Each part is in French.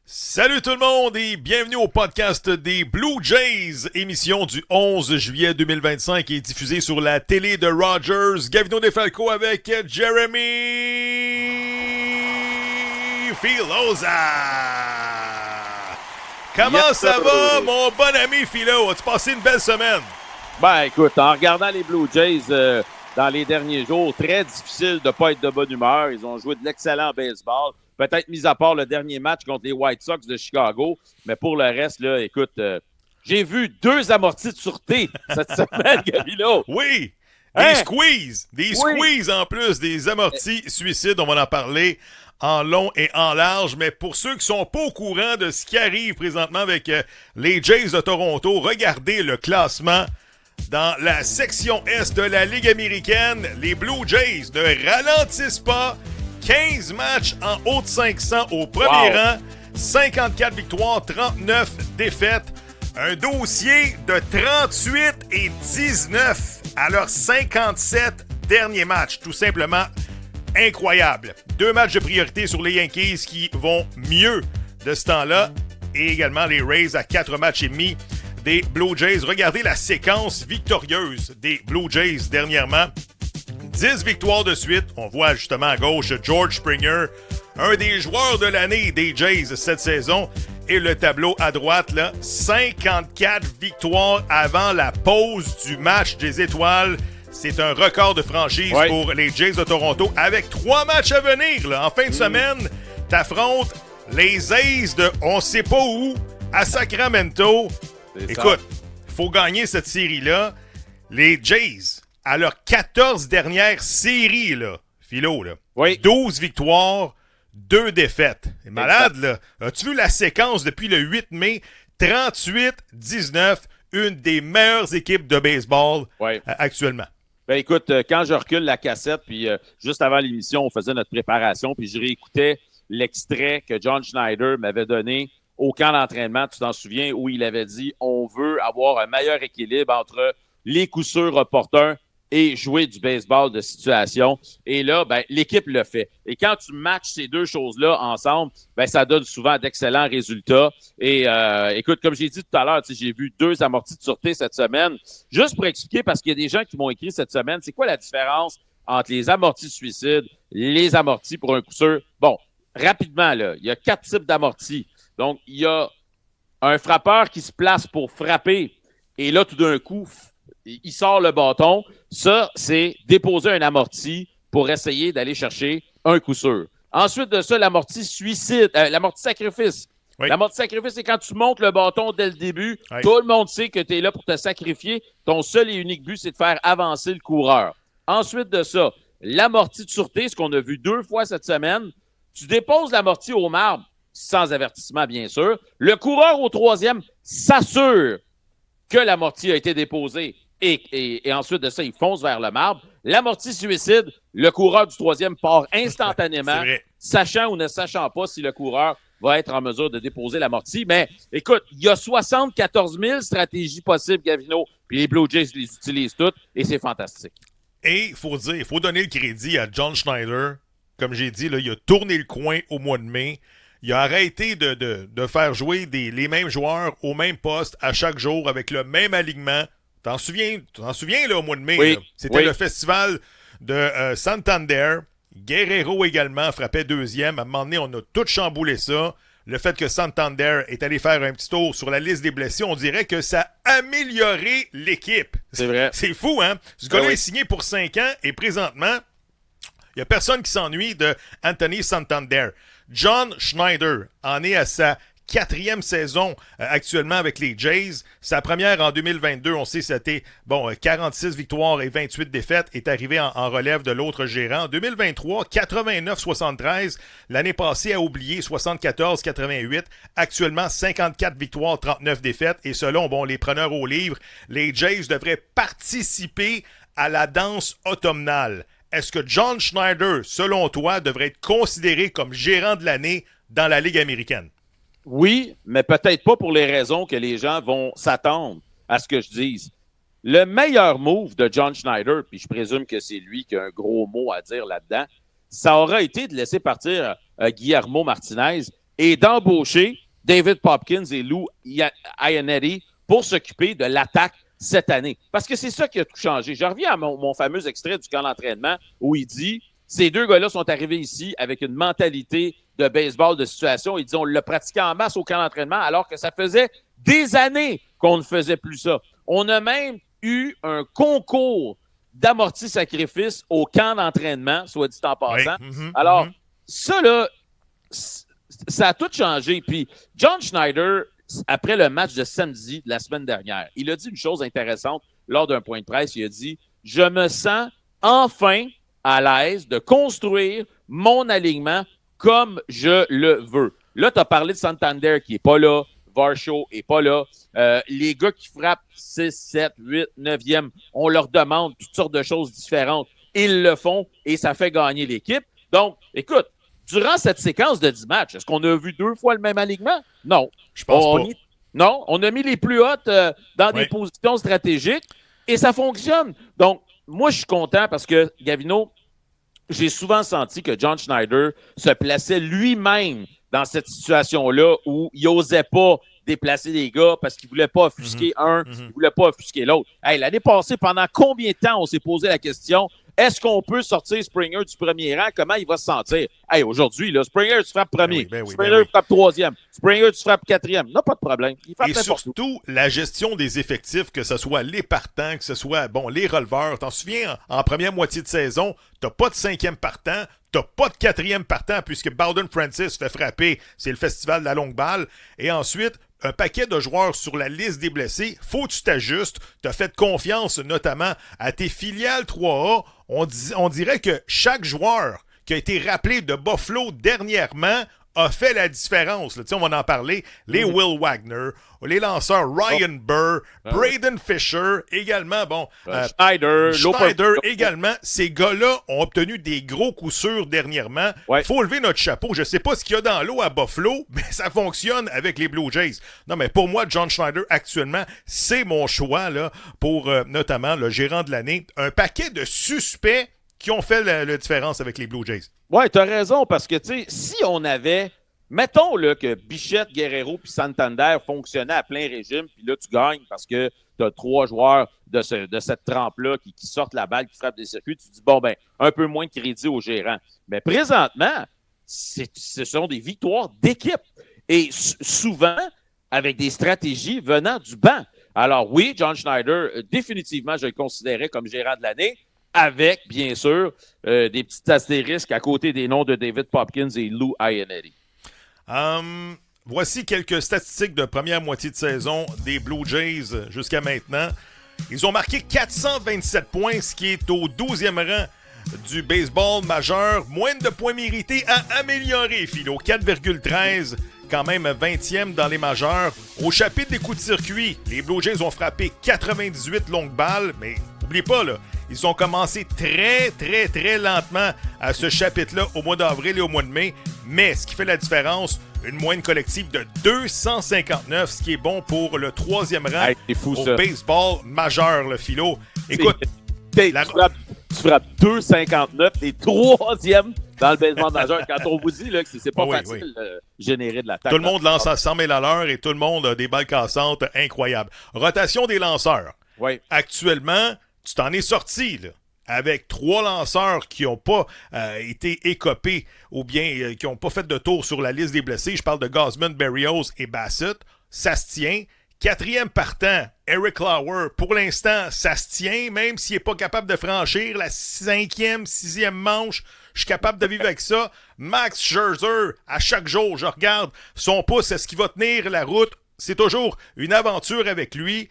Salut tout le monde et bienvenue au podcast des Blue Jays, émission du 11 juillet 2025 qui est diffusée sur la télé de Rogers. Gavino DeFalco avec Jeremy Filosa. Comment ça va, mon bon ami Philo? As-tu passé une belle semaine? Ben, écoute, en regardant les Blue Jays dans les derniers jours, très difficile de ne pas être de bonne humeur. Ils ont joué de l'excellent baseball. Peut-être mis à part le dernier match contre les White Sox de Chicago. Mais pour le reste, là, écoute, j'ai vu 2 amortis de sûreté cette semaine, Gavino. Oui! Hein? Des squeezes en plus, des amortis suicides, on va en parler en long et en large, mais pour ceux qui sont pas au courant de ce qui arrive présentement avec les Jays de Toronto, regardez le classement dans la section Est de la Ligue américaine. Les Blue Jays ne ralentissent pas, 15 matchs en haut de 500 au premier rang, 54 victoires, 39 défaites. Un dossier de 38 et 19 à leurs 57 derniers matchs. Tout simplement incroyable. 2 matchs de priorité sur les Yankees qui vont mieux de ce temps-là. Et également les Rays à 4 matchs et demi des Blue Jays. Regardez la séquence victorieuse des Blue Jays dernièrement. 10 victoires de suite. On voit justement à gauche George Springer, un des joueurs de l'année des Jays cette saison. Et le tableau à droite, là, 54 victoires avant la pause du match des étoiles. C'est un record de franchise pour les Jays de Toronto. Avec 3 matchs à venir, là, en fin de semaine, t'affrontes les A's de on sait pas où à Sacramento. Écoute, il faut gagner cette série-là. Les Jays, à leurs 14 dernières séries, là, Philo, là, 12 victoires, 2 défaites. C'est malade, là. As-tu vu la séquence depuis le 8 mai? 38-19, une des meilleures équipes de baseball actuellement. Ben écoute, quand je recule la cassette, puis juste avant l'émission, on faisait notre préparation, puis je réécoutais l'extrait que John Schneider m'avait donné au camp d'entraînement, tu t'en souviens, où il avait dit « On veut avoir un meilleur équilibre entre les coups sûrs opportuns et jouer du baseball de situation. » Et là, ben, l'équipe le fait. Et quand tu matches ces 2 choses-là ensemble, ben, ça donne souvent d'excellents résultats. Et écoute, comme j'ai dit tout à l'heure, j'ai vu 2 amortis de sûreté cette semaine. Juste pour expliquer, parce qu'il y a des gens qui m'ont écrit cette semaine, c'est quoi la différence entre les amortis de suicide, les amortis pour un coup sûr? Bon, rapidement, là, il y a 4 types d'amortis. Donc, il y a un frappeur qui se place pour frapper. Et là, tout d'un coup, il sort le bâton. Ça, c'est déposer un amorti pour essayer d'aller chercher un coup sûr. Ensuite de ça, l'amorti suicide, l'amorti sacrifice. Oui. L'amorti sacrifice, c'est quand tu montes le bâton dès le début. Oui. Tout le monde sait que tu es là pour te sacrifier. Ton seul et unique but, c'est de faire avancer le coureur. Ensuite de ça, l'amorti de sûreté, ce qu'on a vu 2 fois cette semaine. Tu déposes l'amorti au marbre, sans avertissement, bien sûr. Le coureur au 3e s'assure que l'amorti a été déposé. Et ensuite de ça, il fonce vers le marbre. L'amorti suicide, le coureur du 3e part instantanément, sachant ou ne sachant pas si le coureur va être en mesure de déposer l'amorti. Mais écoute, il y a 74 000 stratégies possibles, Gavino, puis les Blue Jays les utilisent toutes, et c'est fantastique. Et il faut donner le crédit à John Schneider. Comme j'ai dit, là, il a tourné le coin au mois de mai. Il a arrêté de faire jouer les mêmes joueurs au même poste à chaque jour avec le même alignement. T'en souviens là, au mois de mai? Oui, c'était le festival de Santander. Guerrero également frappait 2e. À un moment donné, on a tout chamboulé ça. Le fait que Santander est allé faire un petit tour sur la liste des blessés, on dirait que ça a amélioré l'équipe. C'est vrai. C'est fou, hein? Ce gars-là est signé pour 5 ans et présentement, il n'y a personne qui s'ennuie de Anthony Santander. John Schneider en est à sa 4e saison actuellement avec les Jays. Sa première en 2022, on sait c'était 46 victoires et 28 défaites, est arrivé en relève de l'autre gérant. En 2023, 89-73. L'année passée, a oublié 74-88. Actuellement, 54 victoires, 39 défaites. Et selon les preneurs au livre, les Jays devraient participer à la danse automnale. Est-ce que John Schneider, selon toi, devrait être considéré comme gérant de l'année dans la Ligue américaine? Oui, mais peut-être pas pour les raisons que les gens vont s'attendre à ce que je dise. Le meilleur move de John Schneider, puis je présume que c'est lui qui a un gros mot à dire là-dedans, ça aura été de laisser partir Guillermo Martinez, et d'embaucher David Popkins et Lou Ionetti pour s'occuper de l'attaque cette année. Parce que c'est ça qui a tout changé. Je reviens à mon fameux extrait du camp d'entraînement où il dit « Ces deux gars-là sont arrivés ici avec une mentalité de baseball de situation. » Il dit « On l'a pratiqué en masse au camp d'entraînement alors que ça faisait des années qu'on ne faisait plus ça. » On a même eu un concours d'amorti-sacrifice au camp d'entraînement, soit dit en passant. Oui. Alors, ça, là, ça a tout changé. Puis, John Schneider, après le match de samedi de la semaine dernière, il a dit une chose intéressante lors d'un point de presse. Il a dit « Je me sens enfin à l'aise de construire mon alignement comme je le veux. » Là, tu as parlé de Santander qui n'est pas là. Varsho n'est pas là. Les gars qui frappent 6, 7, 8, 9e, on leur demande toutes sortes de choses différentes. Ils le font et ça fait gagner l'équipe. Donc, écoute, durant cette séquence de 10 matchs, est-ce qu'on a vu 2 fois le même alignement? Non. Je pense pas. Non, on a mis les plus hautes dans des positions stratégiques et ça fonctionne. Donc, moi, je suis content parce que, Gavino, j'ai souvent senti que John Schneider se plaçait lui-même dans cette situation-là où il n'osait pas déplacer les gars parce qu'il ne voulait pas offusquer un, il ne voulait pas offusquer l'autre. Hey, l'année passée, pendant combien de temps on s'est posé la question, est-ce qu'on peut sortir Springer du premier rang? Comment il va se sentir? Hey, aujourd'hui, là, Springer, tu frappes premier. Springer, tu frappes troisième. Springer, tu frappes quatrième. Non, pas de problème. Il frappe et surtout, la gestion des effectifs, que ce soit les partants, que ce soit les releveurs. T'en souviens, en première moitié de saison, t'as pas de 5e partant, t'as pas de 4e partant, puisque Bowden Francis fait frapper, c'est le festival de la longue balle. Et ensuite, un paquet de joueurs sur la liste des blessés. Faut que tu t'ajustes. Tu as fait confiance notamment à tes filiales 3A. On dirait que chaque joueur qui a été rappelé de Buffalo dernièrement a fait la différence. Là. On va en parler. Les Will Wagner, les lanceurs Ryan Burr, Braden Fisher, également, Schneider également. Ces gars-là ont obtenu des gros coups sûrs dernièrement. Il faut lever notre chapeau. Je ne sais pas ce qu'il y a dans l'eau à Buffalo, mais ça fonctionne avec les Blue Jays. Non, mais pour moi, John Schneider, actuellement, c'est mon choix là, pour notamment le gérant de l'année. Un paquet de suspects qui ont fait la différence avec les Blue Jays. Oui, tu as raison, parce que, tu sais, si on avait, mettons là, que Bichette, Guerrero puis Santander fonctionnaient à plein régime, puis là, tu gagnes parce que tu as 3 joueurs de cette trempe-là qui sortent la balle, qui frappent des circuits, tu dis, bon, ben, un peu moins de crédit au gérant. Mais présentement, ce sont des victoires d'équipe. Et souvent, avec des stratégies venant du banc. Alors oui, John Schneider, définitivement, je le considérais comme gérant de l'année, avec, bien sûr, des petits astérisques à côté des noms de David Popkins et Lou Ionetti. Voici quelques statistiques de première moitié de saison des Blue Jays jusqu'à maintenant. Ils ont marqué 427 points, ce qui est au 12e rang du baseball majeur. Moins de points mérités à améliorer, Philo. 4,13, quand même 20e dans les majeurs. Au chapitre des coups de circuit, les Blue Jays ont frappé 98 longues balles, mais n'oubliez pas, là, ils ont commencé très, très, très lentement à ce chapitre-là au mois d'avril et au mois de mai. Mais ce qui fait la différence, une moyenne collective de 259, ce qui est bon pour le 3e rang au baseball majeur, le Philo. Écoute, tu frappes 2,59, t'es 3e dans le baseball majeur. Quand on vous dit là, que c'est pas facile de générer de l'attaque. Tout le monde lance à 100 000 à l'heure et tout le monde a des balles cassantes incroyables. Rotation des lanceurs. Oui. Actuellement, tu t'en es sorti, là, avec 3 lanceurs qui n'ont pas été écopés ou bien qui n'ont pas fait de tour sur la liste des blessés. Je parle de Gausman, Berrios et Bassett. Ça se tient. 4e partant, Eric Lauer. Pour l'instant, ça se tient, même s'il n'est pas capable de franchir la 5e, 6e manche. Je suis capable de vivre avec ça. Max Scherzer, à chaque jour, je regarde son pouce. Est-ce qu'il va tenir la route? C'est toujours une aventure avec lui.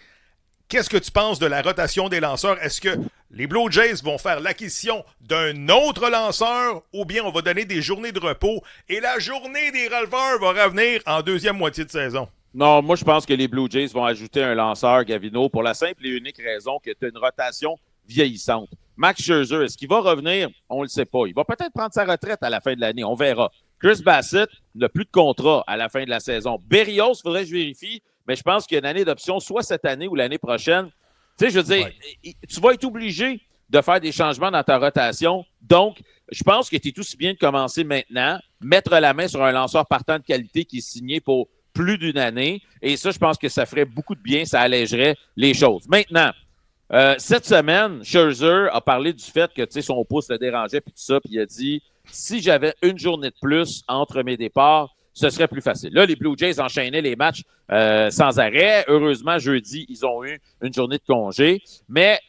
Qu'est-ce que tu penses de la rotation des lanceurs? Est-ce que les Blue Jays vont faire l'acquisition d'un autre lanceur ou bien on va donner des journées de repos et la journée des releveurs va revenir en deuxième moitié de saison? Non, moi, je pense que les Blue Jays vont ajouter un lanceur, Gavino, pour la simple et unique raison que tu as une rotation vieillissante. Max Scherzer, est-ce qu'il va revenir? On ne le sait pas. Il va peut-être prendre sa retraite à la fin de l'année. On verra. Chris Bassett n'a plus de contrat à la fin de la saison. Berrios, il faudrait que je vérifie, mais je pense qu'il y a une année d'option, soit cette année ou l'année prochaine. Tu sais, je veux dire, tu vas être obligé de faire des changements dans ta rotation. Donc, je pense que tu es aussi bien de commencer maintenant, mettre la main sur un lanceur partant de qualité qui est signé pour plus d'une année. Et ça, je pense que ça ferait beaucoup de bien, ça allégerait les choses. Maintenant, cette semaine, Scherzer a parlé du fait que son pouce le dérangeait puis tout ça, puis il a dit si j'avais une journée de plus entre mes départs, ce serait plus facile. Là, les Blue Jays enchaînaient les matchs sans arrêt. Heureusement, jeudi, ils ont eu une journée de congé. Mais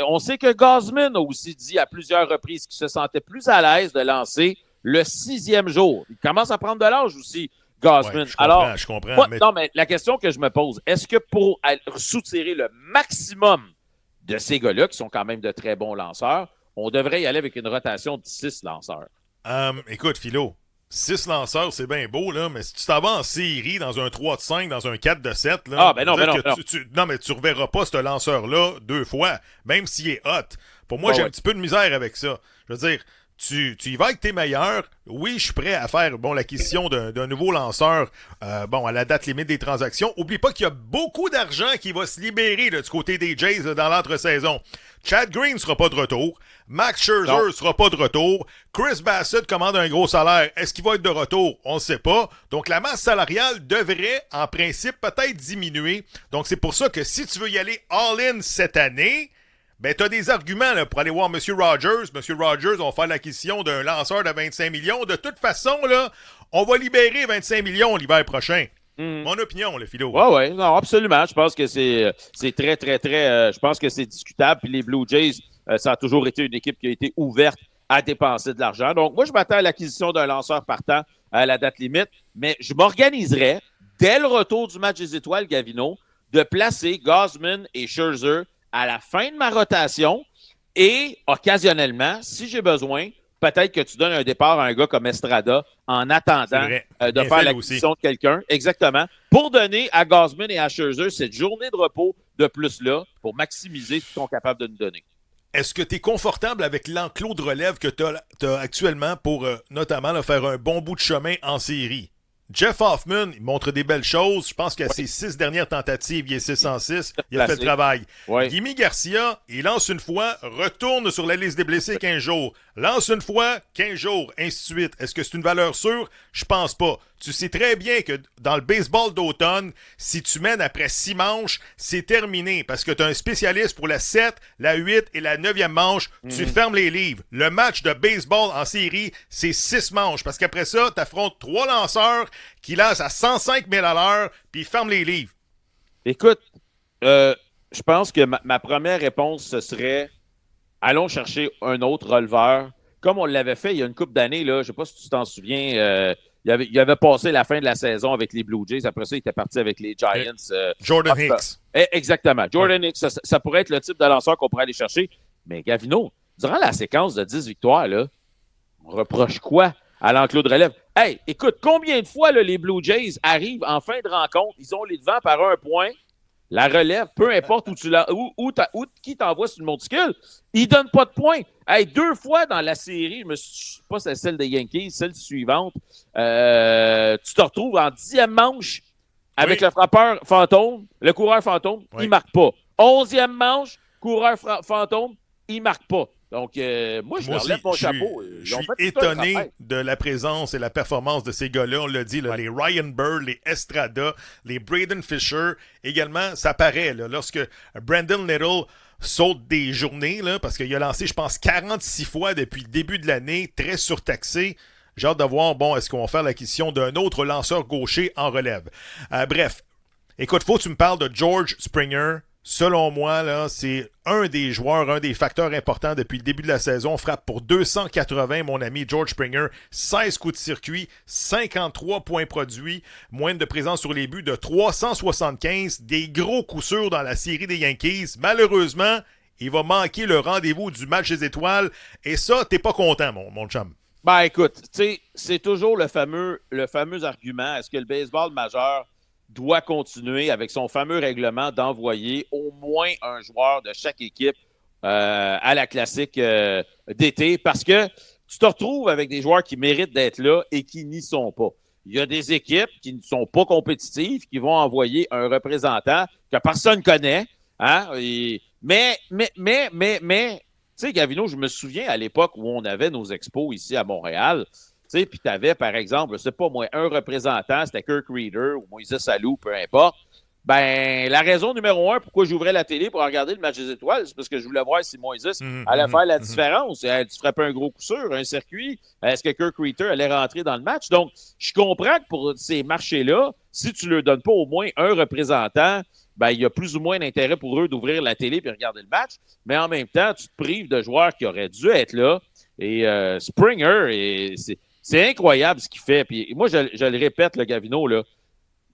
on sait que Gausman a aussi dit à plusieurs reprises qu'il se sentait plus à l'aise de lancer le 6e jour. Il commence à prendre de l'âge aussi, Gausman. Ouais, je comprends. Moi, non, mais la question que je me pose, est-ce que pour soutirer le maximum de ces gars-là, qui sont quand même de très bons lanceurs, on devrait y aller avec une rotation de 6 lanceurs? Écoute, Philo, 6 lanceurs, c'est bien beau, là, mais si tu t'en vas en série dans un 3 de 5, dans un 4 de 7, là, non, mais tu reverras pas ce lanceur-là 2 fois, même s'il est hot. Pour moi, j'ai un petit peu de misère avec ça. Je veux dire, tu y vas avec tes meilleurs. Oui, je suis prêt à faire l'acquisition d'un nouveau lanceur à la date limite des transactions. Oublie pas qu'il y a beaucoup d'argent qui va se libérer là, du côté des Jays là, dans l'entre-saison. Chad Green sera pas de retour. Max Scherzer sera pas de retour. Chris Bassett commande un gros salaire. Est-ce qu'il va être de retour? On ne sait pas. Donc, la masse salariale devrait, en principe, peut-être diminuer. Donc, c'est pour ça que si tu veux y aller all-in cette année, ben, t'as des arguments là, pour aller voir M. Rogers. M. Rogers, on va faire l'acquisition d'un lanceur de 25 millions. De toute façon, là, on va libérer 25 millions l'hiver prochain. Mon opinion, le Philo. Oui, non, absolument. Je pense que c'est très, très, très... je pense que c'est discutable. Puis les Blue Jays, ça a toujours été une équipe qui a été ouverte à dépenser de l'argent. Donc, moi, je m'attends à l'acquisition d'un lanceur partant à la date limite. Mais je m'organiserais, dès le retour du match des étoiles, Gavino, de placer Gausman et Scherzer à la fin de ma rotation et, occasionnellement, si j'ai besoin, peut-être que tu donnes un départ à un gars comme Estrada en attendant de faire l'acquisition de quelqu'un. Exactement. Pour donner à Gausman et à Scherzer cette journée de repos de plus-là pour maximiser ce qu'ils sont capables de nous donner. Est-ce que tu es confortable avec l'enclos de relève que tu as actuellement pour notamment là, faire un bon bout de chemin en série? Jeff Hoffman, il montre des belles choses. Je pense qu'à ses 6 dernières tentatives, il est 606. Il a fait le travail. Yimi Garcia, il lance une fois, retourne sur la liste des blessés 15 jours. Lance une fois, 15 jours, ainsi de suite. Est-ce que c'est une valeur sûre? Je pense pas. Tu sais très bien que dans le baseball d'automne, si tu mènes après 6 manches, c'est terminé parce que tu as un spécialiste pour la 7, la 8 et la 9e manche. Tu fermes les livres. Le match de baseball en série, c'est 6 manches parce qu'après ça, tu affrontes 3 lanceurs qui lancent à 105 000 à l'heure puis ils ferment les livres. Écoute, je pense que ma première réponse, ce serait allons chercher un autre releveur. Comme on l'avait fait il y a une couple d'années, là, je ne sais pas si tu t'en souviens, il avait passé la fin de la saison avec les Blue Jays. Après ça, il était parti avec les Giants. Jordan Hicks. Exactement. Jordan Hicks, ça pourrait être le type de lanceur qu'on pourrait aller chercher. Mais Gavino, durant la séquence de 10 victoires, là, on reproche quoi à l'enclos de relève? Hey, écoute, combien de fois là, les Blue Jays arrivent en fin de rencontre, ils ont les devants par 1 point, la relève, peu importe qui t'envoie sur le monticule, ils ne donnent pas de points. Hey, 2 fois dans la série, je ne sais pas si c'est celle des Yankees, celle suivante, tu te retrouves en 10e manche avec le frappeur fantôme, le coureur fantôme, il ne marque pas. 11e manche, coureur fantôme, il ne marque pas. Donc, moi, je leur lève mon chapeau. Je suis étonné de la présence et la performance de ces gars-là. On l'a dit, là, les Ryan Bird, les Estrada, les Braden Fisher. Également, ça paraît là, lorsque Brandon Little saute des journées, là, parce qu'il a lancé, je pense, 46 fois depuis le début de l'année, très surtaxé. J'ai hâte de voir, est-ce qu'on va faire l'acquisition d'un autre lanceur gaucher en relève. Bref, écoute, faut que tu me parles de George Springer. Selon moi, là, c'est un des joueurs, un des facteurs importants depuis le début de la saison. On frappe pour 280, mon ami George Springer. 16 coups de circuit, 53 points produits, moyenne de présence sur les buts de 375. Des gros coups sûrs dans la série des Yankees. Malheureusement, il va manquer le rendez-vous du match des étoiles. Et ça, t'es pas content, mon chum. Ben écoute, tu sais, c'est toujours le fameux argument. Est-ce que le baseball majeur doit continuer avec son fameux règlement d'envoyer au moins un joueur de chaque équipe à la classique d'été parce que tu te retrouves avec des joueurs qui méritent d'être là et qui n'y sont pas. Il y a des équipes qui ne sont pas compétitives, qui vont envoyer un représentant que personne ne connaît. Hein? Mais, tu sais, Gavino, je me souviens à l'époque où on avait nos expos ici à Montréal, Tu sais, puis tu avais, par exemple, je sais pas moi, un représentant, c'était Kirk Reeder ou Moïse Alou, peu importe. Ben, la raison numéro un pourquoi j'ouvrais la télé pour regarder le match des étoiles, c'est parce que je voulais voir si Moïse allait faire la différence. Tu frappais un gros coup sûr, un circuit. Est-ce que Kirk Reeder allait rentrer dans le match? Donc, je comprends que pour ces marchés-là, si tu ne leur donnes pas au moins un représentant, ben, il y a plus ou moins d'intérêt pour eux d'ouvrir la télé et regarder le match. Mais en même temps, tu te prives de joueurs qui auraient dû être là. Et Springer, c'est incroyable ce qu'il fait. Puis moi, je le répète, le Gavino, là,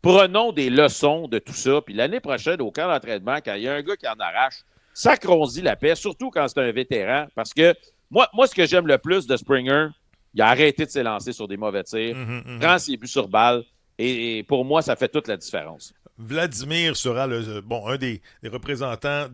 prenons des leçons de tout ça. Puis l'année prochaine, au camp d'entraînement, quand il y a un gars qui en arrache, sacrons-y la paix, surtout quand c'est un vétéran. Parce que moi, ce que j'aime le plus de Springer, il a arrêté de s'élancer sur des mauvais tirs, prend ses buts sur balle. Et pour moi, ça fait toute la différence. Vladimir sera un des représentants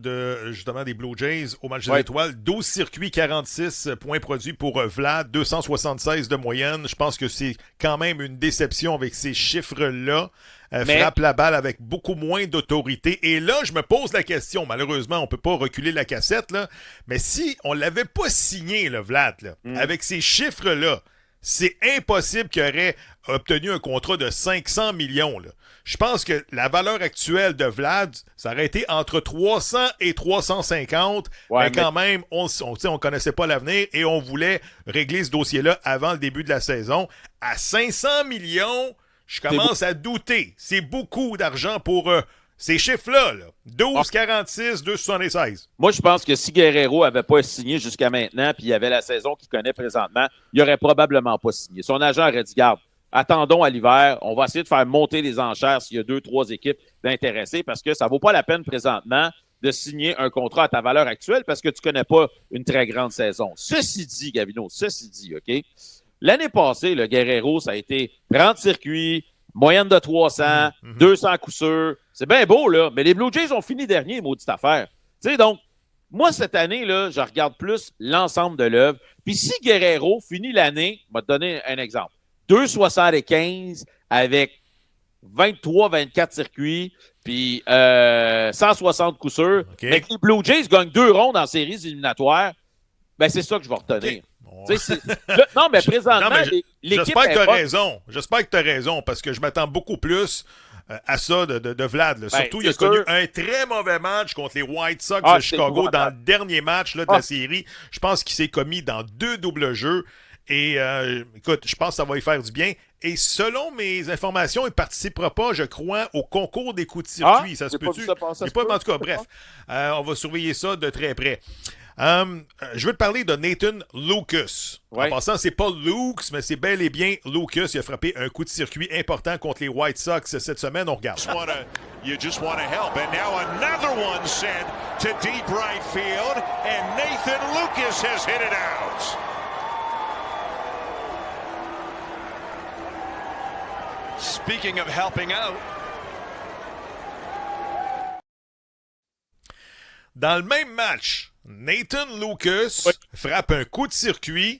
justement des Blue Jays au match des étoiles. 12 circuits, 46 points produits pour Vlad, 276 de moyenne. Je pense que c'est quand même une déception avec ces chiffres-là. Frappe la balle avec beaucoup moins d'autorité. Et là, je me pose la question. Malheureusement, on ne peut pas reculer la cassette, là. Mais si on ne l'avait pas signé, le Vlad, là, avec ces chiffres-là, c'est impossible qu'il aurait obtenu un contrat de 500 millions, là. Je pense que la valeur actuelle de Vlad, ça aurait été entre 300 et 350, mais quand même, on connaissait pas l'avenir et on voulait régler ce dossier-là avant le début de la saison. À 500 millions, je commence à douter. C'est beaucoup d'argent pour ces chiffres-là. Là. 12, 46, 2,76. Moi, je pense que si Guerrero n'avait pas signé jusqu'à maintenant, puis il y avait la saison qu'il connaît présentement, il n'aurait probablement pas signé. Son agent aurait dit, garde, attendons à l'hiver, on va essayer de faire monter les enchères s'il y a 2-3 équipes d'intéressés parce que ça ne vaut pas la peine présentement de signer un contrat à ta valeur actuelle parce que tu ne connais pas une très grande saison. Ceci dit, Gavino, OK? L'année passée, le Guerrero, ça a été 30 circuits, moyenne de 300, 200 coups sûrs. C'est bien beau, là, mais les Blue Jays ont fini dernier, maudite affaire. Tu sais, donc, moi, cette année, là, je regarde plus l'ensemble de l'œuvre. Puis si Guerrero finit l'année, je vais te donner un exemple. 2,75 avec 23-24 circuits, puis 160 coups sûrs. Okay. Mais que les Blue Jays gagnent 2 rondes en séries éliminatoires, ben c'est ça que je vais retenir. Okay. Non, mais présentement, l'équipe j'espère que tu as raison. J'espère que tu as raison, parce que je m'attends beaucoup plus à ça de Vlad. Là. Surtout, il a connu un très mauvais match contre les White Sox de Chicago dans le dernier match là, de la série. Je pense qu'il s'est commis dans 2 doubles jeux. Et écoute, je pense que ça va y faire du bien. Et selon mes informations, il ne participera pas, je crois, au concours des coups de circuit. Ça se peut-tu? En tout cas, bref, on va surveiller ça de très près. Je veux te parler de Nathan Lucas. En passant, c'est pas Lukes, mais c'est bel et bien Lucas. Il a frappé un coup de circuit important contre les White Sox cette semaine. On regarde. You just want to help. And now another one sent to deep right field. And Nathan Lucas has hit it out. Speaking of helping out. Dans le même match, Nathan Lucas frappe un coup de circuit.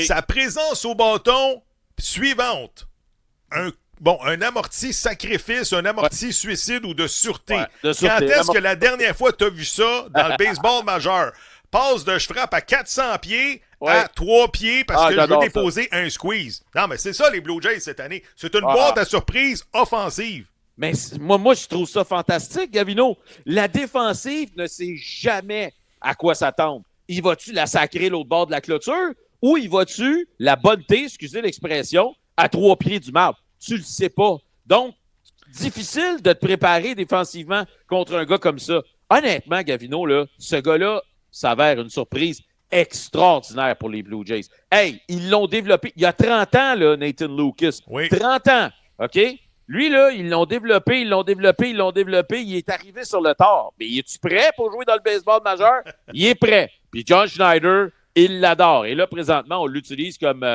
Sa présence au bâton suivante. Un amorti sacrifice, un amorti suicide ou de sûreté. Quand est-ce que la dernière fois tu as vu ça dans le baseball majeur? Passe de je frappe à 400 pieds à 3 pieds parce que je veux déposer un squeeze. Non, mais c'est ça les Blue Jays cette année. C'est une boîte à surprise offensive. Mais moi, je trouve ça fantastique, Gavino. La défensive ne sait jamais à quoi s'attendre. Il va-tu la sacrer l'autre bord de la clôture ou il va-tu la bonneter, excusez l'expression, à 3 pieds du marbre? Tu le sais pas. Donc, difficile de te préparer défensivement contre un gars comme ça. Honnêtement, Gavino, là, ce gars-là s'avère une surprise extraordinaire pour les Blue Jays. Hey, ils l'ont développé. Il y a 30 ans, là, Nathan Lucas. 30 ans, OK? Lui, là, ils l'ont développé. Il est arrivé sur le tard. Mais es-tu prêt pour jouer dans le baseball majeur? Il est prêt. Puis John Schneider, il l'adore. Et là, présentement, on l'utilise comme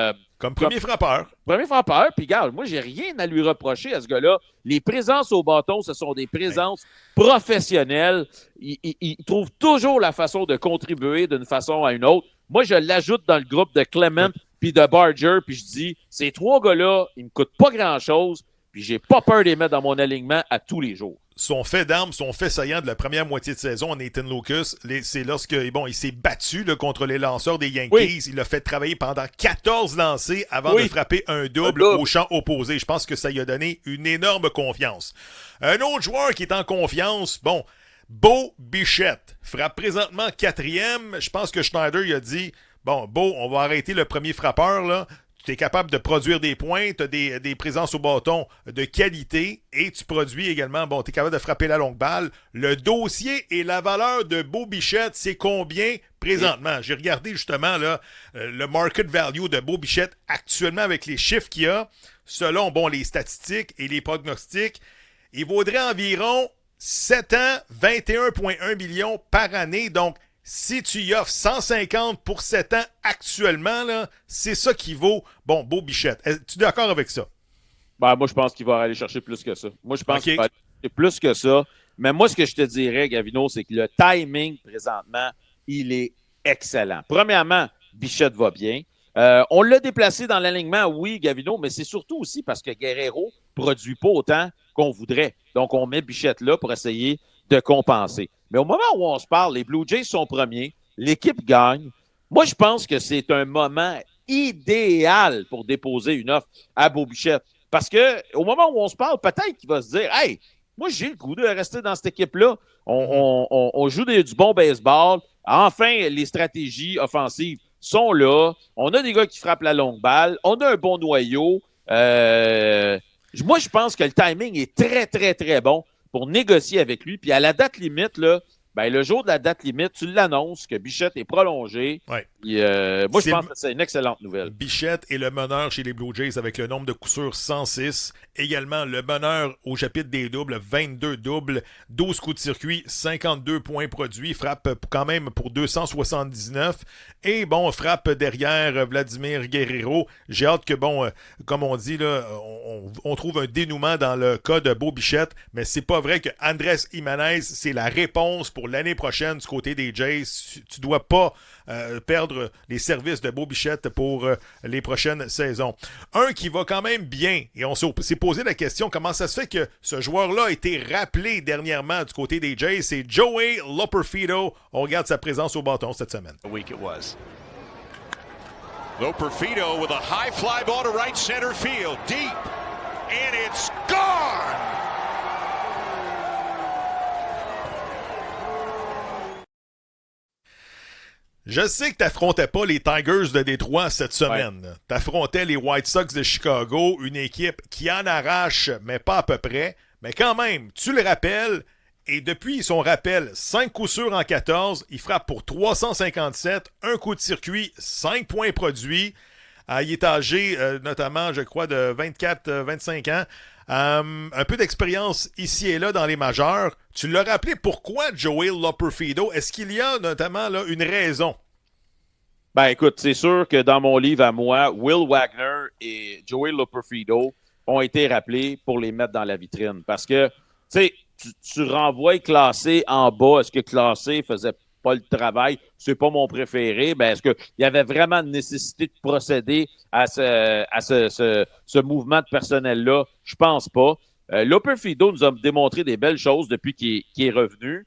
premier frappeur. Premier frappeur. Puis, regarde, moi, j'ai rien à lui reprocher à ce gars-là. Les présences au bâton, ce sont des présences professionnelles. Il trouve toujours la façon de contribuer d'une façon à une autre. Moi, je l'ajoute dans le groupe de Clement puis de Barger. Puis je dis, ces 3 gars-là, ils me coûtent pas grand-chose. puis j'ai pas peur de les mettre dans mon alignement à tous les jours. Son fait d'armes, son fait saillant de la première moitié de saison, Nathan Lucas, c'est lorsque il s'est battu là, contre les lanceurs des Yankees. Oui. Il l'a fait travailler pendant 14 lancers avant de frapper un double au champ opposé. Je pense que ça lui a donné une énorme confiance. Un autre joueur qui est en confiance, Bo Bichette frappe présentement 4e. Je pense que Schneider il a dit, Bo, on va arrêter le premier frappeur, là. Tu es capable de produire des points, tu as des présences au bâton de qualité et tu produis également, tu es capable de frapper la longue balle. Le dossier et la valeur de Bo Bichette, c'est combien présentement? J'ai regardé justement là, le market value de Bo Bichette actuellement avec les chiffres qu'il y a, selon les statistiques et les prognostics. Il vaudrait environ 7 ans, 21,1 millions par année. Donc, si tu y offres 150 pour 7 ans actuellement, là, c'est ça qui vaut, Bo Bichette. Es-tu d'accord avec ça? Moi, je pense qu'il va aller chercher plus que ça. Moi, je pense qu'il va aller chercher plus que ça. Mais moi, ce que je te dirais, Gavino, c'est que le timing, présentement, il est excellent. Premièrement, Bichette va bien. On l'a déplacé dans l'alignement, oui, Gavino, mais c'est surtout aussi parce que Guerrero ne produit pas autant qu'on voudrait. Donc, on met Bichette là pour essayer de compenser. Mais au moment où on se parle, les Blue Jays sont premiers, l'équipe gagne. Moi, je pense que c'est un moment idéal pour déposer une offre à Bo Bichette. Parce que au moment où on se parle, peut-être qu'il va se dire « Hey, moi, j'ai le goût de rester dans cette équipe-là. On joue du bon baseball. Enfin, les stratégies offensives sont là. On a des gars qui frappent la longue balle. On a un bon noyau. Moi, je pense que le timing est très, très, très bon pour négocier avec lui. Puis à la date limite, là, le jour de la date limite, tu l'annonces que Bichette est prolongé. Ouais. Moi, je pense que c'est une excellente nouvelle. Bichette est le meneur chez les Blue Jays avec le nombre de coups sûrs 106. Également, le meneur au chapitre des doubles, 22 doubles, 12 coups de circuit, 52 points produits, frappe quand même pour 279. Et frappe derrière Vladimir Guerrero. J'ai hâte que, comme on dit, là, on trouve un dénouement dans le cas de Bo Bichette, mais c'est pas vrai que Andrés Giménez, c'est la réponse pour l'année prochaine du côté des Jays. Tu dois pas perdre les services de Bo Bichette pour les prochaines saisons. Un qui va quand même bien, et on s'est posé la question, comment ça se fait que ce joueur-là a été rappelé dernièrement du côté des Jays, c'est Joey Loperfido. On regarde sa présence au bâton cette semaine. Loperfido with a high fly ball to right center field, deep, and it's gone! Je sais que tu n'affrontais pas les Tigers de Détroit cette semaine. Ouais. Tu affrontais les White Sox de Chicago, une équipe qui en arrache, mais pas à peu près. Mais quand même, tu le rappelles, et depuis son rappel, 5 coups sûrs en 14, il frappe pour 357, un coup de circuit, 5 points produits. Il est âgé, notamment, je crois, de 24-25 ans. Un peu d'expérience ici et là dans les majeurs. Tu l'as rappelé, pourquoi Joey Loperfido? Est-ce qu'il y a notamment là, une raison? Écoute, c'est sûr que dans mon livre à moi, Will Wagner et Joey Loperfido ont été rappelés pour les mettre dans la vitrine. Parce que, tu sais, tu renvoies Classé en bas. Est-ce que Classé faisait pas le travail? C'est pas mon préféré. Est-ce qu'il y avait vraiment une nécessité de procéder à ce mouvement de personnel-là? Je pense pas. Loperfido nous a démontré des belles choses depuis qu'il est revenu.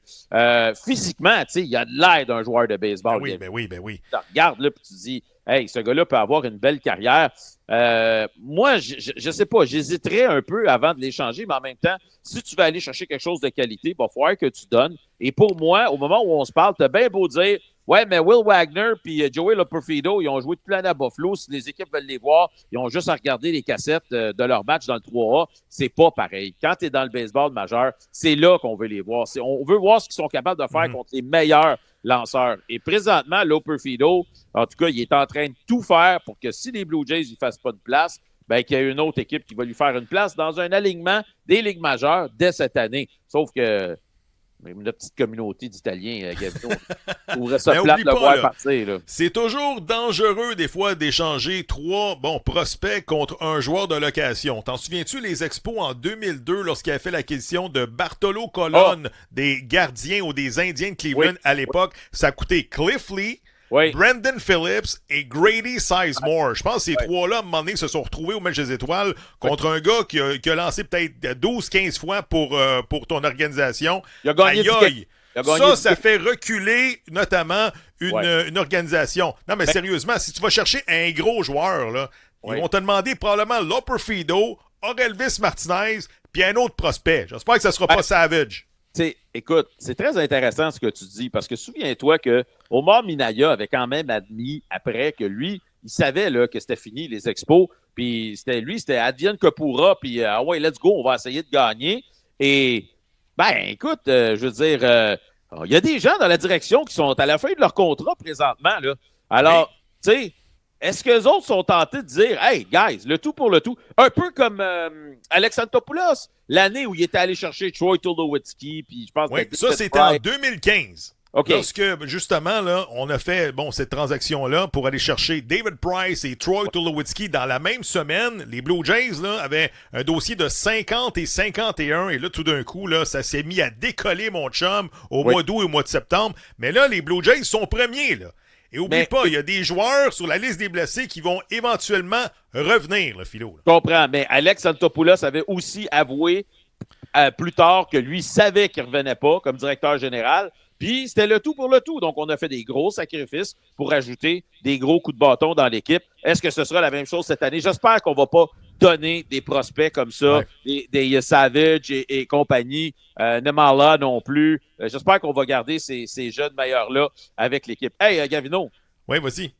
Physiquement, tu sais, il a de l'air d'un joueur de baseball. Ben oui. Tu regardes là, puis tu dis, hey, ce gars-là peut avoir une belle carrière. Moi, je sais pas, j'hésiterais un peu avant de l'échanger, mais en même temps, si tu veux aller chercher quelque chose de qualité, il va falloir que tu donnes. Et pour moi, au moment où on se parle, t'as bien beau dire, ouais, mais Will Wagner puis Joey Loperfido, ils ont joué toute l'année à Buffalo. Si les équipes veulent les voir, ils ont juste à regarder les cassettes de leur match dans le 3A. C'est pas pareil. Quand tu es dans le baseball majeur, c'est là qu'on veut les voir. On veut voir ce qu'ils sont capables de faire contre les meilleurs lanceurs. Et présentement, Loperfido, en tout cas, il est en train de tout faire pour que si les Blue Jays ne fassent pas de place, qu'il y a une autre équipe qui va lui faire une place dans un alignement des ligues majeures dès cette année. Sauf que notre petite communauté d'Italiens, Gavino, ouvrait ça plate de le voir partir. Là. C'est toujours dangereux, des fois, d'échanger 3 prospects contre un joueur de location. T'en souviens-tu, les Expos en 2002, lorsqu'il a fait l'acquisition de Bartolo Colon, des gardiens ou des Indiens de Cleveland à l'époque, ça a coûté Cliff Lee, Oui. Brandon Phillips et Grady Sizemore. Je pense que ces trois-là, à un moment donné, se sont retrouvés au match des étoiles contre un gars qui a lancé peut-être 12-15 fois pour ton organisation. Il a gagné Ça fait reculer notamment une organisation. Non, mais sérieusement, si tu vas chercher un gros joueur, là, ils vont te demander probablement Loperfido, Orelvis Martinez, puis un autre prospect. J'espère que ça ne sera pas Savage. Écoute, c'est très intéressant ce que tu dis, parce que souviens-toi que Omar Minaya avait quand même admis après que lui, il savait là, que c'était fini les expos, puis c'était advienne que pourra, puis ouais, let's go, on va essayer de gagner. Et, écoute, je veux dire, il y a des gens dans la direction qui sont à la fin de leur contrat présentement, là. Alors, tu sais, est-ce qu'eux autres sont tentés de dire « Hey, guys, le tout pour le tout ». Un peu comme Alex Antopoulos, l'année où il était allé chercher Troy Tulowitzki, puis je pense... Oui, ça, c'était en 2015. OK. Lorsque, justement, là, on a fait cette transaction-là pour aller chercher David Price et Troy Tulowitzki dans la même semaine. Les Blue Jays là, avaient un dossier de 50 et 51. Et là, tout d'un coup, là, ça s'est mis à décoller, mon chum, au mois d'août et au mois de septembre. Mais là, les Blue Jays sont premiers, là. Et oublie pas, il y a des joueurs sur la liste des blessés qui vont éventuellement revenir, le Philo. Je comprends, mais Alex Antopoulos avait aussi avoué plus tard que lui savait qu'il ne revenait pas comme directeur général. Puis c'était le tout pour le tout. Donc, on a fait des gros sacrifices pour ajouter des gros coups de bâton dans l'équipe. Est-ce que ce sera la même chose cette année? J'espère qu'on ne va pas donner des prospects comme ça, des Savage et compagnie, Nemala non plus. J'espère qu'on va garder ces jeunes meilleurs-là avec l'équipe. Hey, Gavino. Oui, vas-y.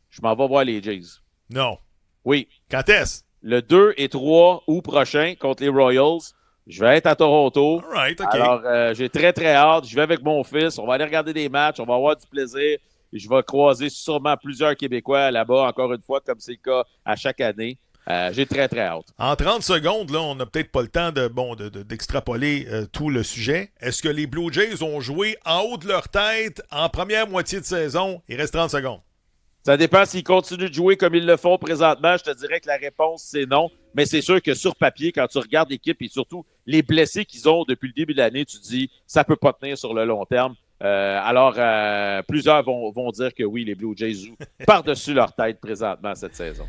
Je m'en vais voir les Jays. Non. Oui. Quand est-ce? Le 2 et 3 août prochain contre les Royals. Je vais être à Toronto. All right, OK. Alors, j'ai très, très hâte. Je vais avec mon fils. On va aller regarder des matchs. On va avoir du plaisir. Et je vais croiser sûrement plusieurs Québécois là-bas, encore une fois, comme c'est le cas à chaque année. J'ai très, très hâte. En 30 secondes, là, on n'a peut-être pas le temps d'extrapoler tout le sujet. Est-ce que les Blue Jays ont joué en haut de leur tête en première moitié de saison? Il reste 30 secondes. Ça dépend s'ils continuent de jouer comme ils le font présentement. Je te dirais que la réponse, c'est non. Mais c'est sûr que sur papier, quand tu regardes l'équipe et surtout les blessés qu'ils ont depuis le début de l'année, tu te dis ça peut pas tenir sur le long terme. Alors, plusieurs vont dire que oui, les Blue Jays jouent par-dessus leur tête présentement cette saison.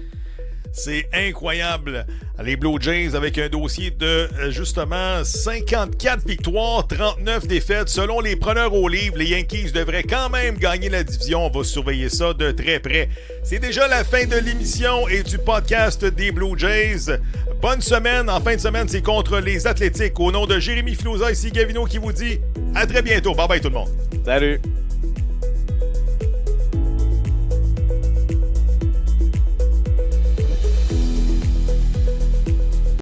C'est incroyable. Les Blue Jays avec un dossier de, justement, 54 victoires, 39 défaites. Selon les preneurs au livre, les Yankees devraient quand même gagner la division. On va surveiller ça de très près. C'est déjà la fin de l'émission et du podcast des Blue Jays. Bonne semaine. En fin de semaine, c'est contre les Athletics. Au nom de Jérémy Filosa, ici Gavino qui vous dit à très bientôt. Bye bye tout le monde. Salut.